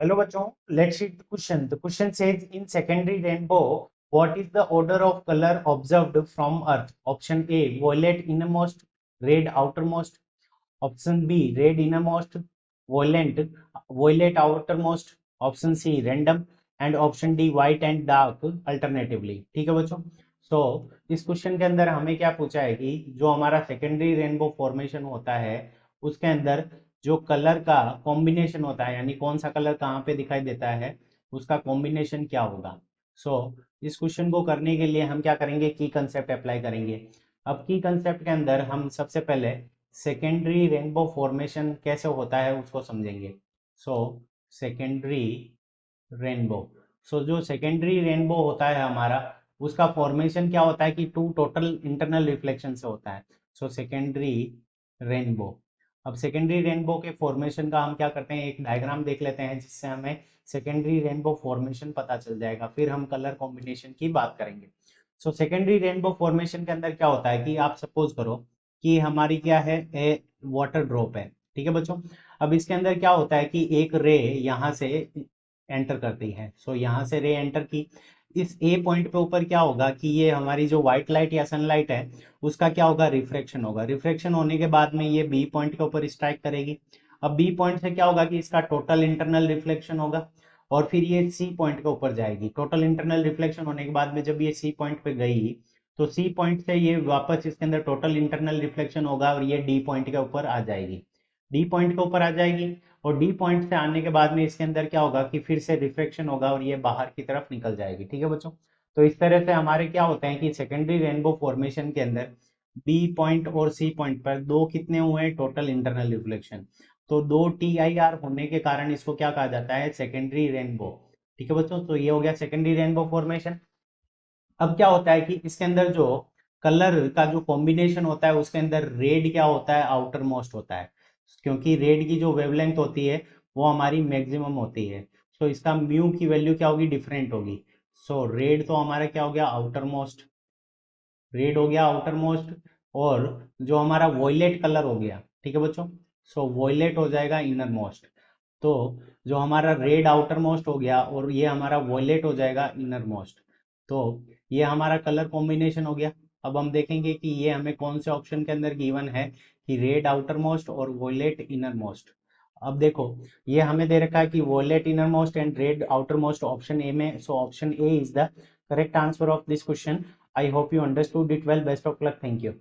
Hello बच्चों, let's read the question. The question says in secondary rainbow, what is the order of color observed from Earth? Option A, violet innermost, red outermost. Option B, red innermost, violet outermost. Option C, random. And option D, white and dark alternatively. ठीक है बच्चों. So इस question के अंदर हमें क्या पूछा है कि जो हमारा सेकेंडरी रेनबो फॉर्मेशन होता है उसके अंदर जो कलर का कॉम्बिनेशन होता है, यानी कौन सा कलर कहाँ पे दिखाई देता है, उसका कॉम्बिनेशन क्या होगा. सो इस क्वेश्चन को करने के लिए हम क्या करेंगे, की कंसेप्ट अप्लाई करेंगे. अब की कंसेप्ट के अंदर हम सबसे पहले सेकेंडरी रेनबो फॉर्मेशन कैसे होता है उसको समझेंगे. So secondary rainbow. सो जो सेकेंडरी रेनबो होता है हमारा, उसका फॉर्मेशन क्या होता है कि टू टोटल इंटरनल रिफ्लेक्शन से होता है. So secondary rainbow. अब सेकेंडरी रेनबो के फॉर्मेशन का हम क्या करते हैं, एक डायग्राम देख लेते हैं जिससे हमें सेकेंडरी रेनबो फॉर्मेशन पता चल जाएगा, फिर हम कलर कॉम्बिनेशन की बात करेंगे. सो सेकेंडरी रेनबो फॉर्मेशन के अंदर क्या होता है कि आप सपोज करो कि हमारी क्या है, ए वाटर ड्रॉप है. ठीक है बच्चों. अब इसके अंदर क्या होता है कि एक रे यहाँ से एंटर करती है. सो यहाँ से रे एंटर की, इस ए पॉइंट पे ऊपर क्या होगा कि ये हमारी जो व्हाइट लाइट या सनलाइट है उसका क्या होगा, रिफ्रैक्शन होगा. रिफ्रैक्शन होने के बाद में ये बी पॉइंट के ऊपर स्ट्राइक करेगी. अब बी पॉइंट से क्या होगा कि इसका टोटल इंटरनल रिफ्लेक्शन होगा और फिर ये सी पॉइंट के ऊपर जाएगी. टोटल इंटरनल रिफ्लेक्शन होने के बाद में जब ये सी पॉइंट पे गई तो सी पॉइंट से ये वापस इसके अंदर टोटल इंटरनल रिफ्लेक्शन होगा और ये डी पॉइंट के ऊपर आ जाएगी. डी पॉइंट के ऊपर आ जाएगी और डी पॉइंट से आने के बाद में इसके अंदर क्या होगा कि फिर से रिफ्लेक्शन होगा और ये बाहर की तरफ निकल जाएगी. ठीक है बच्चों. तो इस तरह से हमारे क्या होते हैं कि सेकेंडरी रेनबो फॉर्मेशन के अंदर बी पॉइंट और सी पॉइंट पर दो कितने हुए हैं, टोटल इंटरनल रिफ्लेक्शन. तो दो टी आई आर होने के कारण इसको क्या कहा जाता है, सेकेंडरी रेनबो. ठीक है बच्चों. तो ये हो गया सेकेंडरी रेनबो फॉर्मेशन. अब क्या होता है कि इसके अंदर जो कलर का जो कॉम्बिनेशन होता है उसके अंदर रेड क्या होता है, आउटर मोस्ट होता है, क्योंकि रेड की जो वेवलेंथ होती है वो हमारी मैक्सिमम होती है. सो इसका म्यू की वैल्यू क्या होगी, डिफरेंट होगी. सो रेड तो हमारा क्या हो गया, आउटर मोस्ट. रेड हो गया आउटर मोस्ट. और जो हमारा वॉयलेट कलर हो गया, ठीक है बच्चों, सो वॉयलेट हो जाएगा इनर मोस्ट. तो जो हमारा रेड आउटर मोस्ट हो गया और ये हमारा वॉयलेट हो जाएगा इनर मोस्ट. तो ये हमारा कलर कॉम्बिनेशन हो गया. अब हम देखेंगे कि ये हमें कौन से ऑप्शन के अंदर गिवन है कि रेड आउटर मोस्ट और वॉयलेट इनर मोस्ट. अब देखो, ये हमें दे रखा है कि violet innermost and red outermost option A में. So option A is the correct answer of this question. I hope you understood it well. Best of luck. Thank you.